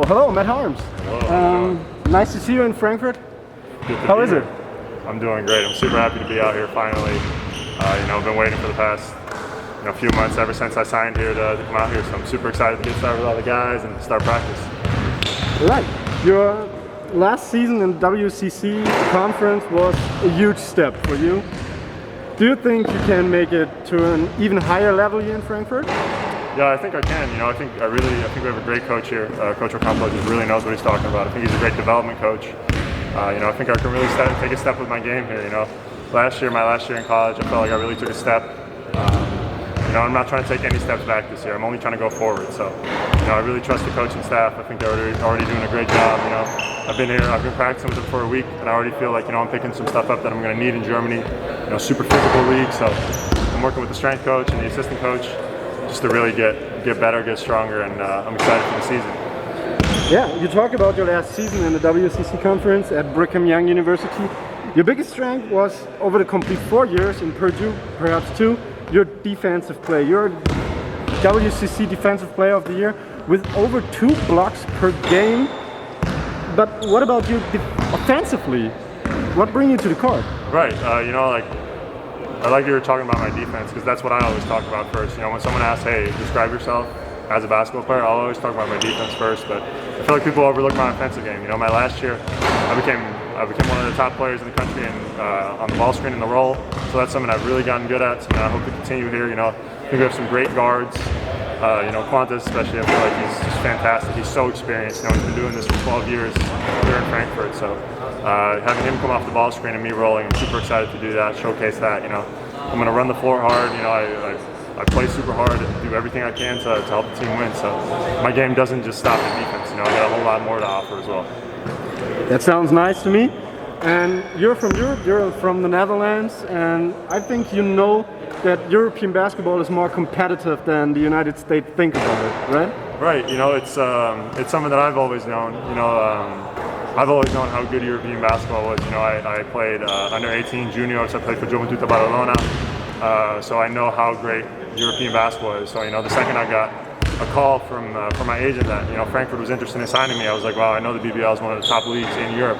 Hello, Matt Haarms. Hello. Nice to see you in Frankfurt. Good to How be is here. it? I'm doing great. I'm super happy to be out here finally. I've been waiting for the past few months ever since I signed here to come out here. So I'm super excited to get started with all the guys and start practice. Right. Your last season in WCC conference was a huge step for you. Do you think you can make it to an even higher level here in Frankfurt? Yeah, I think I can. I think we have a great coach here. Coach Ocampo just really knows what he's talking about. I think he's a great development coach. I think I can really take a step with my game here. My last year in college, I felt like I really took a step. I'm not trying to take any steps back this year. I'm only trying to go forward. So, I really trust the coaching staff. I think they're already doing a great job. I've been practicing with them for a week, and I already feel like I'm picking some stuff up that I'm going to need in Germany. Super physical league. So, I'm working with the strength coach and the assistant coach just to really get better, get stronger, and I'm excited for the season. Yeah, you talk about your last season in the WCC conference at Brigham Young University. Your biggest strength was over the complete 4 years in Purdue, perhaps two, your defensive play. You're WCC Defensive Player of the Year with over 2 blocks per game. But what about you offensively? What brings you to the court? Right, I like you were talking about my defense because that's what I always talk about first. When someone asks, hey, describe yourself as a basketball player, I'll always talk about my defense first. But I feel like people overlook my offensive game. My last year, I became one of the top players in the country on the ball screen and the roll. So that's something I've really gotten good at. Something I hope to continue here. I think we have some great guards. Qantas especially, I feel like he's just fantastic. He's so experienced. He's been doing this for 12 years here in Frankfurt. So having him come off the ball screen and me rolling, I'm super excited to do that, showcase that. I'm going to run the floor hard. I play super hard and do everything I can to help the team win. So my game doesn't just stop at defense. I got a whole lot more to offer as well. That sounds nice to me. And you're from Europe, you're from the Netherlands, and I think you know that European basketball is more competitive than the United States think about it, right? Right. It's something that I've always known. I've always known how good European basketball was. I played under 18 juniors. I played for Juventud Badalona, so I know how great European basketball is. So the second I got a call from my agent that Frankfurt was interested in signing me, I was like, wow, I know the BBL is one of the top leagues in Europe,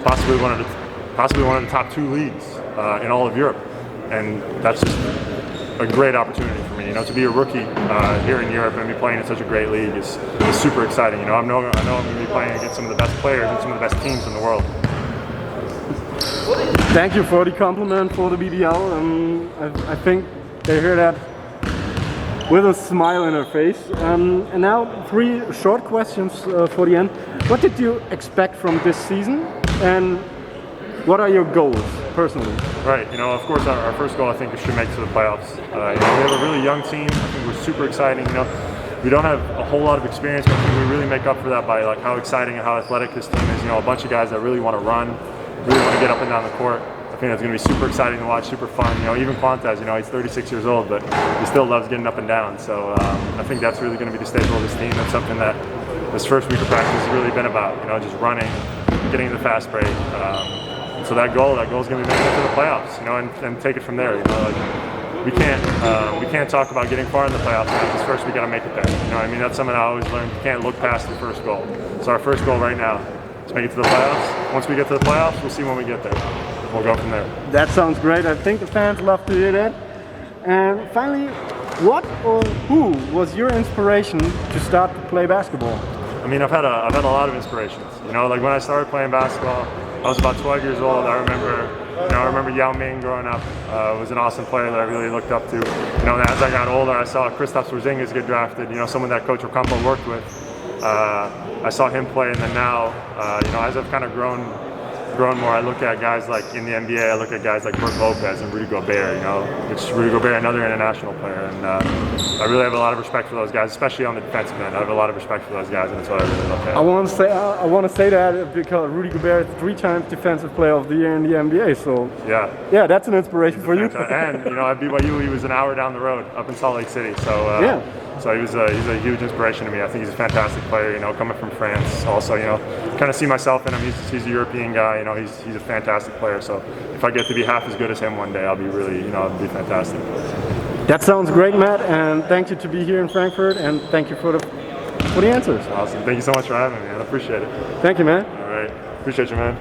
possibly one of the top 2 leagues in all of Europe, and that's just a great opportunity for me. To be a rookie here in Europe and be playing in such a great league is super exciting. I know I'm going to be playing against some of the best players and some of the best teams in the world. Thank you for the compliment for the BBL. I think they hear that with a smile in her face. And now 3 short questions for the end. What did you expect from this season, and what are your goals personally? Right, of course our first goal I think is to make it to the playoffs. We have a really young team. I think we're super exciting. We don't have a whole lot of experience, but I think we really make up for that by how exciting and how athletic this team is. A bunch of guys that really want to run, really want to get up and down the court. I think that's going to be super exciting to watch, super fun. Even Qantas, he's 36 years old, but he still loves getting up and down. So I think that's really going to be the staple of this team. That's something that this first week of practice has really been about. Just running, getting the fast break. So that goal is going to be making it to the playoffs. And take it from there. We can't talk about getting far in the playoffs. This first we got to make it there. That's something I always learned. You can't look past the first goal. So our first goal right now is make it to the playoffs. Once we get to the playoffs, we'll see when we get there. We'll go from there. That sounds great. I think the fans love to hear that. And finally, what or who was your inspiration to start to play basketball? I've had a lot of inspirations. When I started playing basketball, I was about 12 years old. I remember Yao Ming growing up. Was an awesome player that I really looked up to. As I got older, I saw Kristaps Porzingis get drafted. Someone that Coach Ocampo worked with. I saw him play, and then now, as I've kind of grown more, I look at guys like in the NBA. I look at guys like Brook Lopez and Rudy Gobert. Which Rudy Gobert, another international player, and I really have a lot of respect for those guys, especially on the defensive end. I have a lot of respect for those guys, and that's what I really look at. I want to say that because Rudy Gobert is 3 times Defensive Player of the Year in the NBA. So yeah, that's an inspiration for you. And at BYU, he was an hour down the road up in Salt Lake City. So So he's a huge inspiration to me. I think he's a fantastic player. Coming from France, also kind of see myself in him. He's a European guy. He's a fantastic player. So if I get to be half as good as him one day, I'll be really it'll be fantastic. That sounds great, Matt. And thank you to be here in Frankfurt. And thank you for the for the answers. Awesome. Thank you so much for having me, man. I appreciate it. Thank you, man. All right. Appreciate you, man.